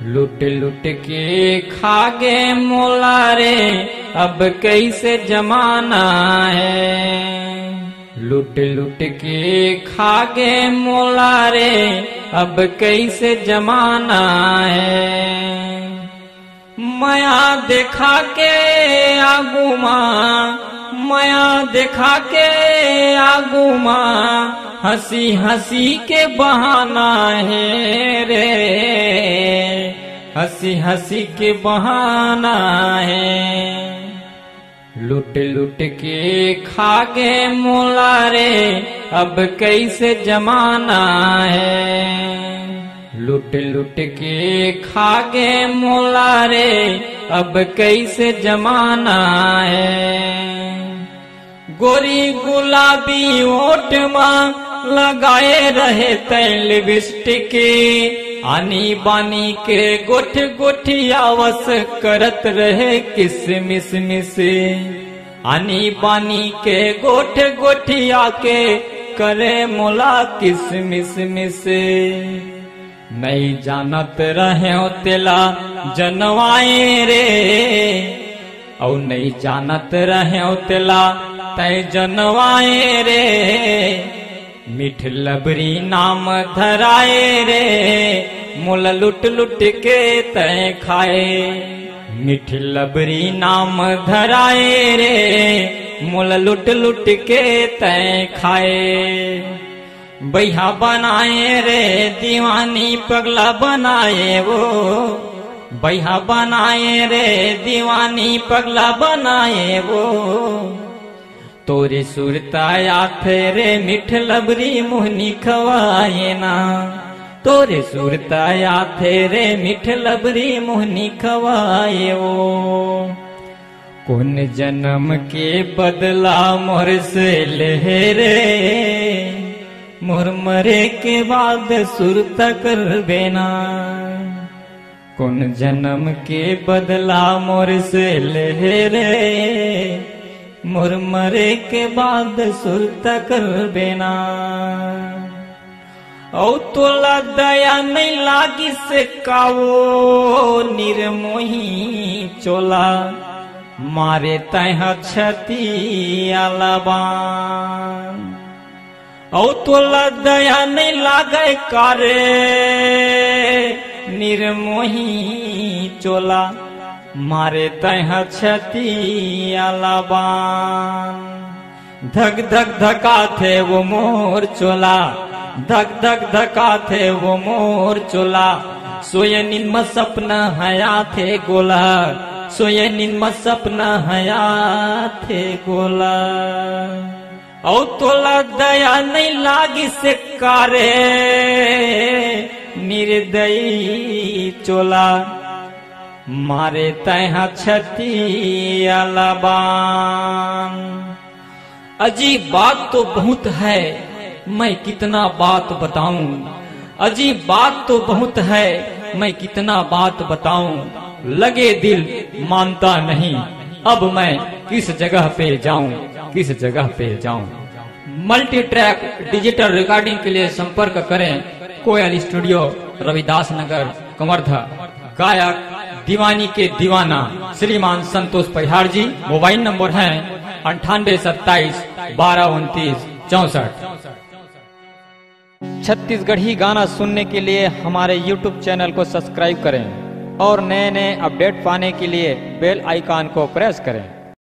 लुट लुट के खागे मोला रे अब कैसे जमाना है। लुट लुट के खागे मोला रे अब कैसे जमाना है। माया देखा के आगुमा माया देखा के आगुमा हंसी हंसी के बहाना है रे। हंसी हंसी के बहाना है। लुट लुट के खागे मोला रे अब कैसे जमाना है। लुट लुट के खागे मोला रे अब कैसे जमाना है। गोरी गुलाबी ओठ माँ लगाए रहे तैल लिपस्टिक आनी बानी के गोठ गोठियावस करत रहे किसमिस मिस। आनी बानी के गोठ गोठिया के करे मोला किसमिस मिस। नहीं जानत रहे हो तेला जनवाए रे और नहीं जानत रहे हो तेला तय जनवाए रे। मिठ लबरी नाम धराए रे मोला लुट लुट के तय खाए। मिठ लबरी नाम धराए रे मोला लुट लुट के तय खाए। बैहा बनाए रे दीवानी पगला बनाए वो। बैहा बनाए रे दीवानी पगला बनाए वो। तोरे सुरताया थे रे मिठ लबरी मोहनी खवाए ना। तोरे सुरताया थे रे मिठ लबरी मोहनी खवाए वो। कौन जन्म के बदला मोर से ले रे मोर मरे के बाद सुरता कर बेना। कौन जन्म के बदला मोर से ले रे मोर मरे के बाद सुरता कर बेना। औ तोला दया नहीं लागी से कावो निर्मोही चोला मारे तह छती आलाबान। औ तोला दया नहीं लागे कारे निर्मोही चोला मारे तह छती आलाबान। धक धक धका थे वो मोर चोला धक धक धका थे वो मोर चोला। सोये निन्म सपना हया थे गोला सोये निन्म सपना हया थे गोला। औ तोला दया नहीं लागी से कारे निर्दयी चोला मारे तह छती आलाबान। अजीब बात तो बहुत है मैं कितना बात बताऊं। अजीब बात तो बहुत है मैं कितना बात बताऊं। लगे दिल मानता नहीं अब मैं किस जगह पे जाऊं किस जगह पे जाऊं। मल्टी ट्रैक डिजिटल रिकॉर्डिंग के लिए संपर्क करें कोयल स्टूडियो रविदास नगर कवर्धा। गायक दीवानी के दीवाना श्रीमान संतोष परिहार जी। मोबाइल नंबर है 9827122964। छत्तीसगढ़ी गाना सुनने के लिए हमारे YouTube चैनल को सब्सक्राइब करें और नए नए अपडेट पाने के लिए बेल आइकॉन को प्रेस करें।